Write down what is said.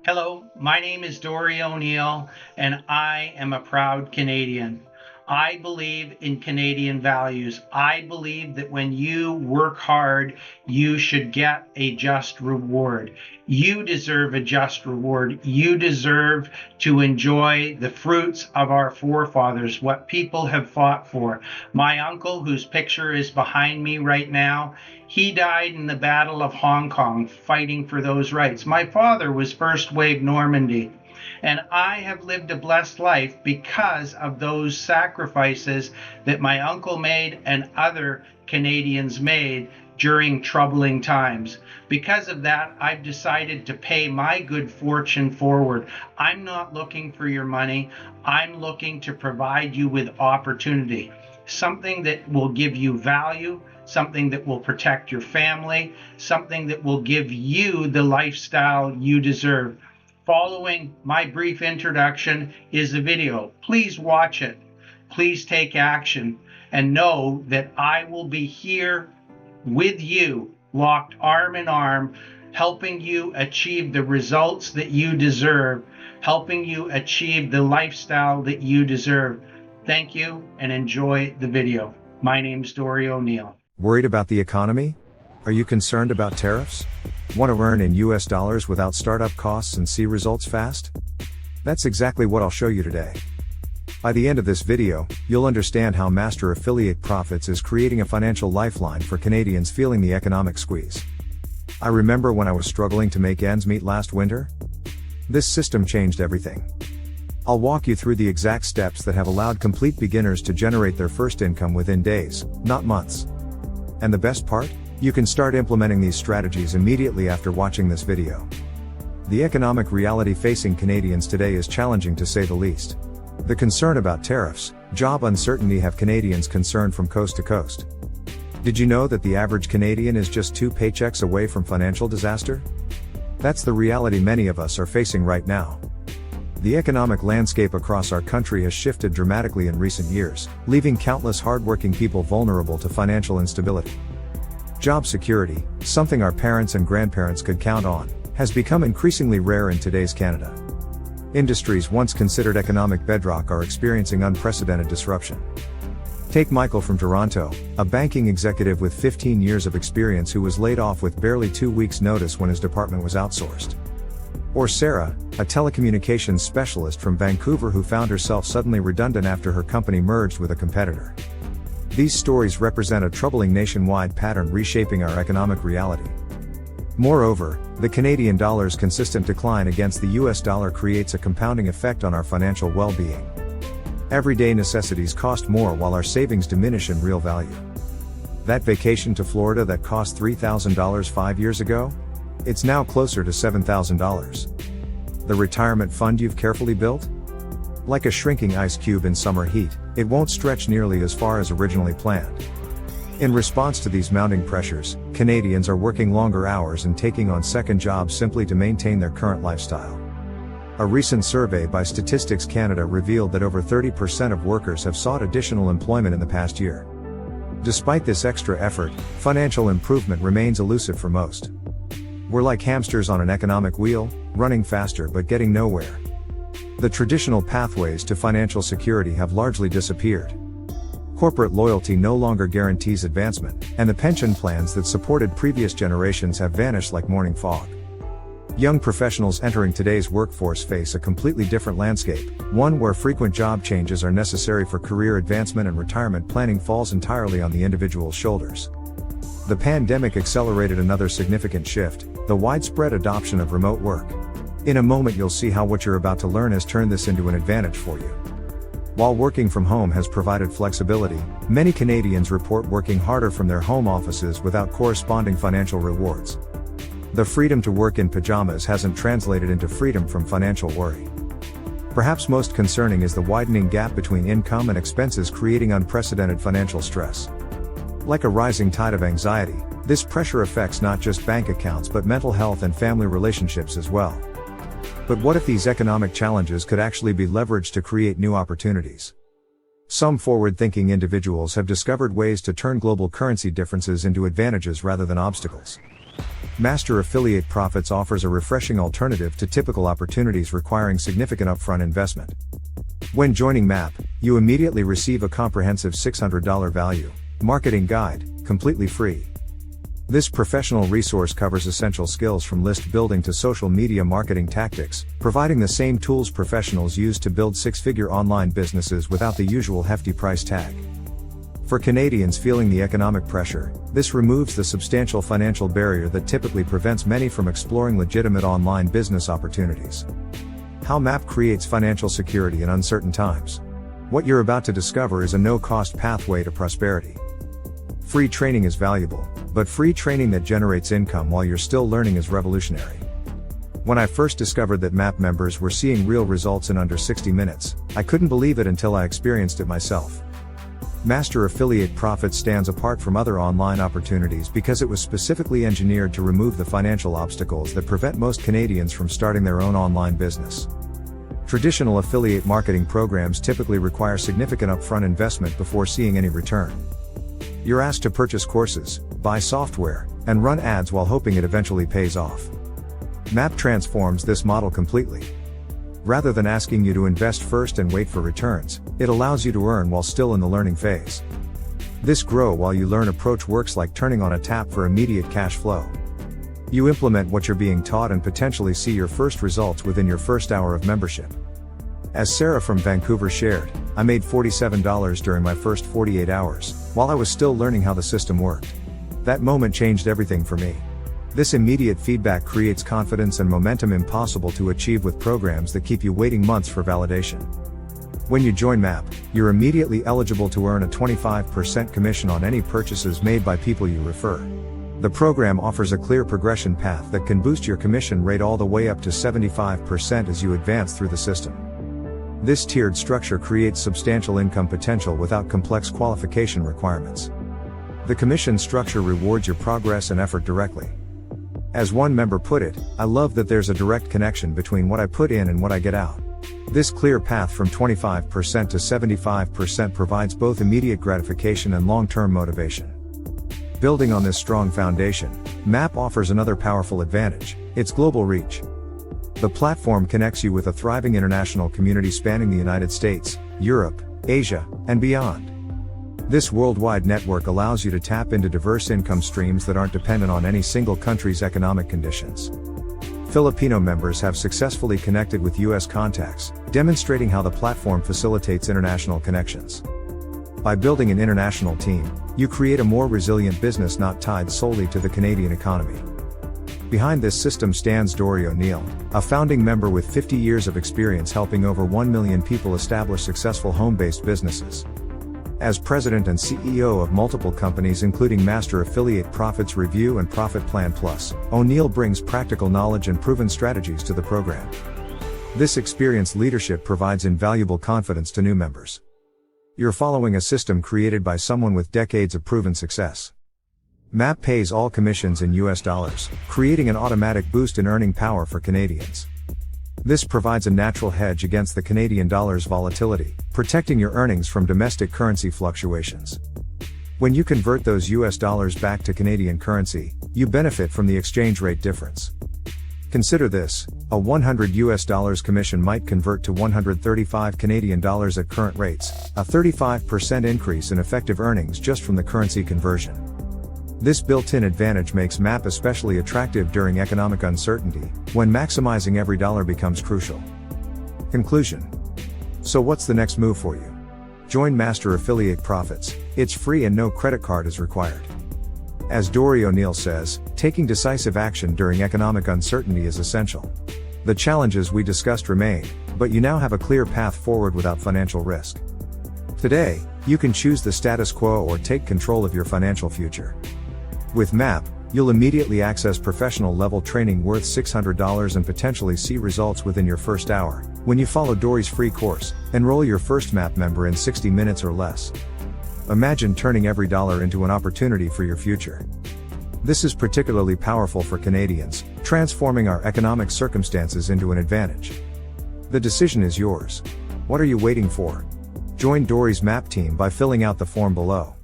Hello, my name is Dori O'Neill, and I am a proud Canadian. I believe in Canadian values. I believe that when you work hard, you should get a just reward. You deserve a just reward. You deserve to enjoy the fruits of our forefathers, what people have fought for. My uncle, whose picture is behind me right now, he died in the Battle of Hong Kong fighting for those rights. My father was First Wave Normandy. And I have lived a blessed life because of those sacrifices that my uncle made and other Canadians made during troubling times. Because of that, I've decided to pay my good fortune forward. I'm not looking for your money. I'm looking to provide you with opportunity, something that will give you value, something that will protect your family, something that will give you the lifestyle you deserve. Following my brief introduction is a video. Please watch it. Please take action and know that I will be here with you, locked arm in arm, helping you achieve the results that you deserve, helping you achieve the lifestyle that you deserve. Thank you and enjoy the video. My name's Dori O'Neill. Worried about the economy? Are you concerned about tariffs? Want to earn in US dollars without startup costs and see results fast? That's exactly what I'll show you today. By the end of this video, you'll understand how Master Affiliate Profits is creating a financial lifeline for Canadians feeling the economic squeeze. I remember when I was struggling to make ends meet last winter? This system changed everything. I'll walk you through the exact steps that have allowed complete beginners to generate their first income within days, not months. And the best part? You can start implementing these strategies immediately after watching this video. The economic reality facing Canadians today is challenging to say the least. The concern about tariffs, job uncertainty have Canadians concerned from coast to coast. Did you know that the average Canadian is just 2 paychecks away from financial disaster? That's the reality many of us are facing right now. The economic landscape across our country has shifted dramatically in recent years, leaving countless hardworking people vulnerable to financial instability. Job security, something our parents and grandparents could count on, has become increasingly rare in today's Canada. Industries once considered economic bedrock are experiencing unprecedented disruption. Take Michael from Toronto, a banking executive with 15 years of experience who was laid off with barely 2 weeks' notice when his department was outsourced. Or Sarah, a telecommunications specialist from Vancouver who found herself suddenly redundant after her company merged with a competitor. These stories represent a troubling nationwide pattern reshaping our economic reality. Moreover, the Canadian dollar's consistent decline against the US dollar creates a compounding effect on our financial well-being. Everyday necessities cost more while our savings diminish in real value. That vacation to Florida that cost $3,000 5 years ago? It's now closer to $7,000. The retirement fund you've carefully built? Like a shrinking ice cube in summer heat, it won't stretch nearly as far as originally planned. In response to these mounting pressures, Canadians are working longer hours and taking on second jobs simply to maintain their current lifestyle. A recent survey by Statistics Canada revealed that over 30% of workers have sought additional employment in the past year. Despite this extra effort, financial improvement remains elusive for most. We're like hamsters on an economic wheel, running faster but getting nowhere. The traditional pathways to financial security have largely disappeared. Corporate loyalty no longer guarantees advancement, and the pension plans that supported previous generations have vanished like morning fog. Young professionals entering today's workforce face a completely different landscape, one where frequent job changes are necessary for career advancement and retirement planning falls entirely on the individual's shoulders. The pandemic accelerated another significant shift, the widespread adoption of remote work. In a moment you'll see how what you're about to learn has turned this into an advantage for you. While working from home has provided flexibility, many Canadians report working harder from their home offices without corresponding financial rewards. The freedom to work in pajamas hasn't translated into freedom from financial worry. Perhaps most concerning is the widening gap between income and expenses, creating unprecedented financial stress. Like a rising tide of anxiety, this pressure affects not just bank accounts but mental health and family relationships as well. But what if these economic challenges could actually be leveraged to create new opportunities? Some forward-thinking individuals have discovered ways to turn global currency differences into advantages rather than obstacles. Master Affiliate Profits offers a refreshing alternative to typical opportunities requiring significant upfront investment. When joining MAP, you immediately receive a comprehensive $600 value marketing guide, completely free. This professional resource covers essential skills from list building to social media marketing tactics, providing the same tools professionals use to build six-figure online businesses without the usual hefty price tag. For Canadians feeling the economic pressure, this removes the substantial financial barrier that typically prevents many from exploring legitimate online business opportunities. How MAP creates financial security in uncertain times. What you're about to discover is a no-cost pathway to prosperity. Free training is valuable, but free training that generates income while you're still learning is revolutionary. When I first discovered that MAP members were seeing real results in under 60 minutes, I couldn't believe it until I experienced it myself. Master Affiliate Profits stands apart from other online opportunities because it was specifically engineered to remove the financial obstacles that prevent most Canadians from starting their own online business. Traditional affiliate marketing programs typically require significant upfront investment before seeing any return. You're asked to purchase courses, buy software, and run ads while hoping it eventually pays off. MAP transforms this model completely. Rather than asking you to invest first and wait for returns, it allows you to earn while still in the learning phase. This grow while you learn approach works like turning on a tap for immediate cash flow. You implement what you're being taught and potentially see your first results within your first hour of membership. As Sarah from Vancouver shared, I made $47 during my first 48 hours, while I was still learning how the system worked. That moment changed everything for me. This immediate feedback creates confidence and momentum impossible to achieve with programs that keep you waiting months for validation. When you join MAP, you're immediately eligible to earn a 25% commission on any purchases made by people you refer. The program offers a clear progression path that can boost your commission rate all the way up to 75% as you advance through the system. This tiered structure creates substantial income potential without complex qualification requirements. The commission structure rewards your progress and effort directly. As one member put it, I love that there's a direct connection between what I put in and what I get out. This clear path from 25% to 75% provides both immediate gratification and long-term motivation. Building on this strong foundation, MAP offers another powerful advantage: its global reach. The platform connects you with a thriving international community spanning the United States, Europe, Asia, and beyond. This worldwide network allows you to tap into diverse income streams that aren't dependent on any single country's economic conditions. Filipino members have successfully connected with U.S. contacts, demonstrating how the platform facilitates international connections. By building an international team, you create a more resilient business not tied solely to the Canadian economy. Behind this system stands Dori O'Neill, a founding member with 50 years of experience helping over 1 million people establish successful home-based businesses. As president and CEO of multiple companies including Master Affiliate Profits Review and Profit Plan Plus, O'Neill brings practical knowledge and proven strategies to the program. This experienced leadership provides invaluable confidence to new members. You're following a system created by someone with decades of proven success. MAP pays all commissions in US dollars, creating an automatic boost in earning power for Canadians. This provides a natural hedge against the Canadian dollar's volatility, protecting your earnings from domestic currency fluctuations. When you convert those US dollars back to Canadian currency, you benefit from the exchange rate difference. Consider this: a 100 US dollars commission might convert to 135 Canadian dollars at current rates, a 35% increase in effective earnings just from the currency conversion. This built-in advantage makes MAP especially attractive during economic uncertainty, when maximizing every dollar becomes crucial. Conclusion. So what's the next move for you? Join Master Affiliate Profits. It's free and no credit card is required. As Dori O'Neill says, taking decisive action during economic uncertainty is essential. The challenges we discussed remain, but you now have a clear path forward without financial risk. Today, you can choose the status quo or take control of your financial future. With MAP, you'll immediately access professional level training worth $600 and potentially see results within your first hour. When you follow Dori's free course, enroll your first MAP member in 60 minutes or less. Imagine turning every dollar into an opportunity for your future. This is particularly powerful for Canadians, transforming our economic circumstances into an advantage. The decision is yours. What are you waiting for? Join Dori's MAP team by filling out the form below.